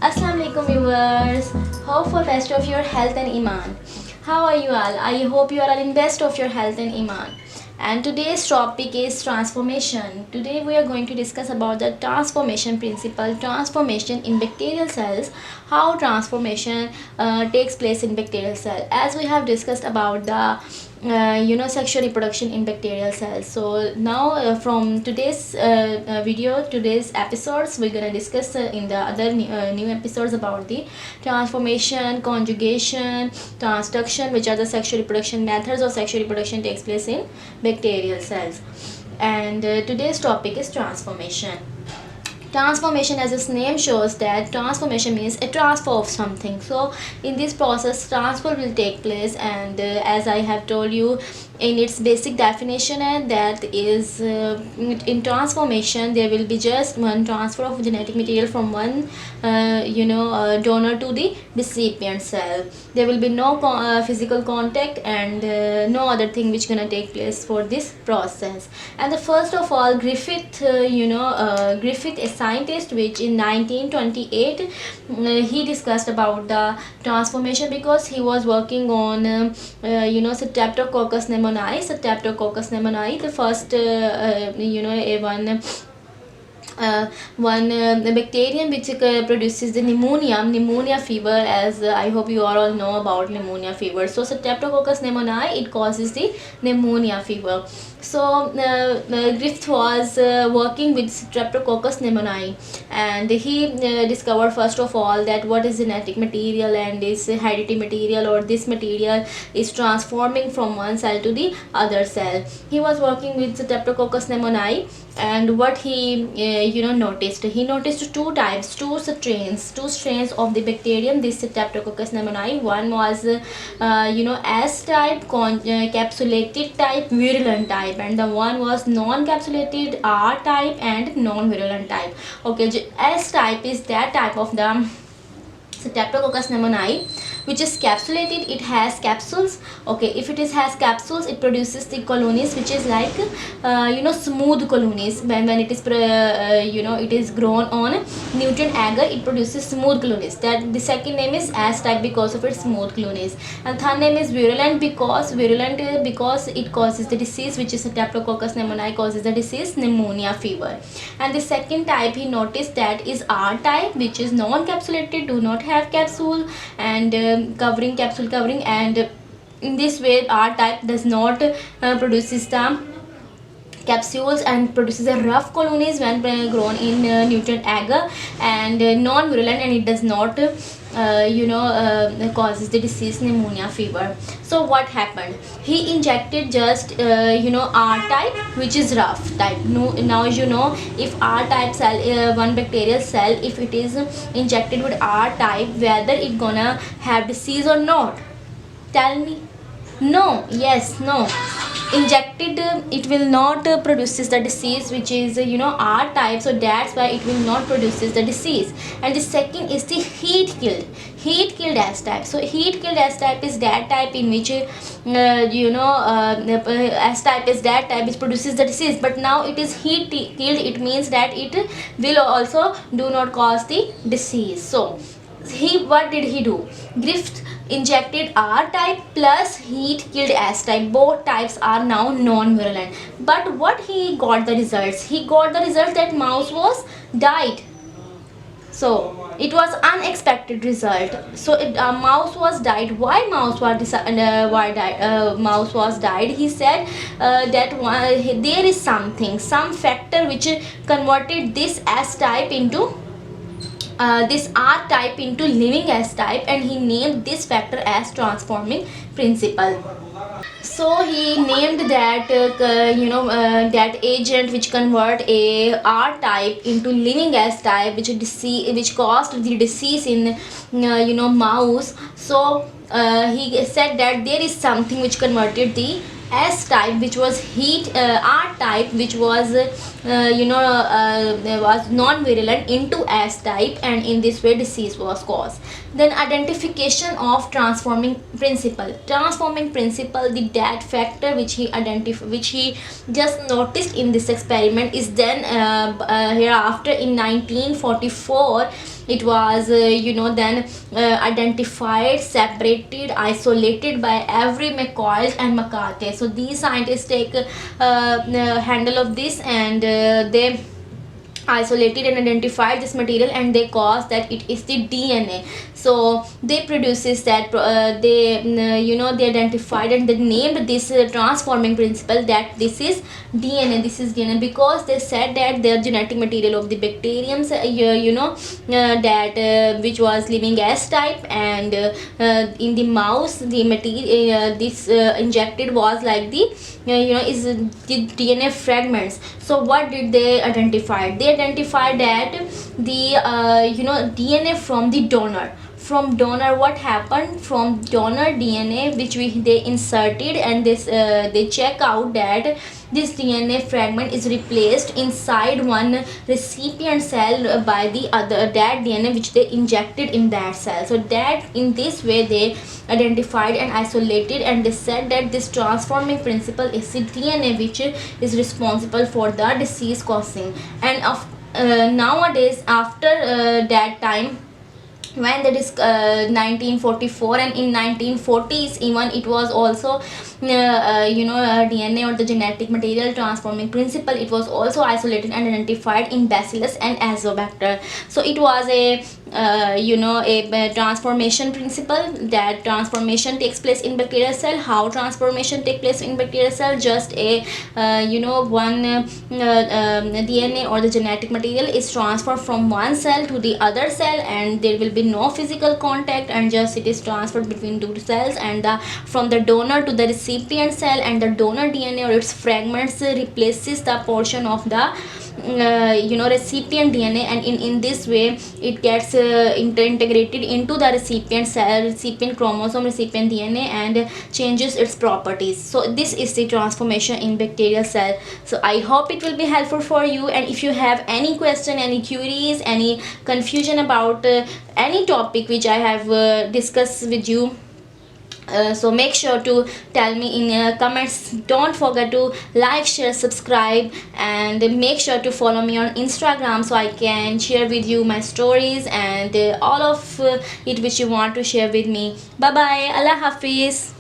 Assalamualaikum viewers. Hope for best of your health and iman. How are you all? I hope you are all in best of your health and iman. And today's topic is transformation. Today we are going to discuss about the transformation principle, transformation in bacterial cells, how transformation takes place in bacterial cell. As we have discussed about the sexual reproduction in bacterial cells. So now from today's today's episodes, we're gonna discuss in the other new episodes about the transformation, conjugation, transduction, which are the sexual reproduction methods of sexual reproduction takes place in bacterial cells. And today's topic is transformation. Transformation, as its name shows, that transformation means a transfer of something. So in this process transfer will take place, and as I have told you in its basic definition, and that is in transformation there will be just one transfer of genetic material from one donor to the recipient cell. There will be no physical contact and no other thing which gonna take place for this process. And the first of all, Griffith, a scientist, which in 1928 he discussed about the transformation, because he was working on Streptococcus pneumoniae, the first one bacterium which produces the pneumonia fever, as I hope you all know about pneumonia fever. So Streptococcus pneumoniae, it causes the pneumonia fever. So Griffith was working with Streptococcus pneumoniae, and he discovered first of all that what is genetic material and is hereditary material, or this material is transforming from one cell to the other cell. He was working with Streptococcus pneumoniae, and what he noticed, he noticed two strains of the bacterium, this Streptococcus pneumoniae. One was S type, capsulated type, virulent type, and the one was non-capsulated, R type, and non-virulent type. Okay, S type is that type of the Streptococcus pneumoniae which is capsulated. It has capsules. Okay, if it has capsules, it produces the colonies which is like smooth colonies. When it is it is grown on nutrient agar, it produces smooth colonies. That the second name is S type because of its smooth colonies. And third name is virulent because it causes the disease, which is Streptococcus pneumoniae causes the disease pneumonia fever. And the second type he noticed that is R type, which is non-capsulated, do not have capsule and capsule covering, and in this way R type does not produces the capsules and produces a rough colonies when grown in nutrient agar, and non-virulent, and it does not causes the disease pneumonia fever. So what happened, he injected just R type, which is rough type. Now if R type cell, one bacterial cell, if it is injected with R type, whether it gonna have disease or not? Tell me. No. Yes, no. Injected, it will not produces the disease, which is R type, so that's why it will not produces the disease. And the second is the heat killed S type. So heat killed S type is that type in which S type is that type which produces the disease, but now it is heat killed. It means that it will also do not cause the disease. So what did he do? Griffith injected R type plus heat killed S type. Both types are now non-virulent. But what he got the results? He got the result that mouse was died. So it was unexpected result. So mouse was died. Why mouse was died? He said that there is some factor which converted this S type into this R type into living S type, and he named this factor as transforming principle. So he named that that agent which convert a R type into living S type, which caused the disease in mouse. So he said that there is something which converted the S type, which was R type, which was was non-virulent, into S type, and in this way disease was caused. Then identification of transforming principle. The that factor which he just noticed in this experiment is then hereafter in 1944 it was then identified, separated, isolated by Avery, McCoy and McCarthy. So these scientists take handle of this, and they isolated and identified this material, and they cause that it is the DNA. So they produces that they they identified and they named this transforming principle that this is DNA, this is DNA, because they said that the genetic material of the bacteriums that which was living S type, and in the mouse the material this injected was like the is the DNA fragments. So what did they identify? They identified that the DNA from the donor. From donor, what happened? From donor DNA which they inserted, and this they check out that this DNA fragment is replaced inside one recipient cell by the other that DNA which they injected in that cell. So that in this way they identified and isolated, and they said that this transforming principle is the DNA which is responsible for the disease causing. And nowadays, after that time, when that is 1944, and in 1940s even, it was also DNA or the genetic material transforming principle, it was also isolated and identified in Bacillus and Azobacter. So it was a a transformation principle. That transformation takes place in bacterial cell. How transformation take place in bacterial cell? Just a one DNA or the genetic material is transferred from one cell to the other cell, and there will be no physical contact, and just it is transferred between two cells, and from the donor to the recipient cell, and the donor DNA or its fragments replaces the portion of the recipient DNA, and in this way it gets integrated into the recipient cell, recipient chromosome, recipient DNA, and changes its properties. So this is the transformation in bacterial cell. So I hope it will be helpful for you, and if you have any question, any queries, any confusion about any topic which I have discussed with you, so make sure to tell me in comments. Don't forget to like, share, subscribe, and make sure to follow me on Instagram so I can share with you my stories and all of it which you want to share with me. Bye bye. Allah Hafiz.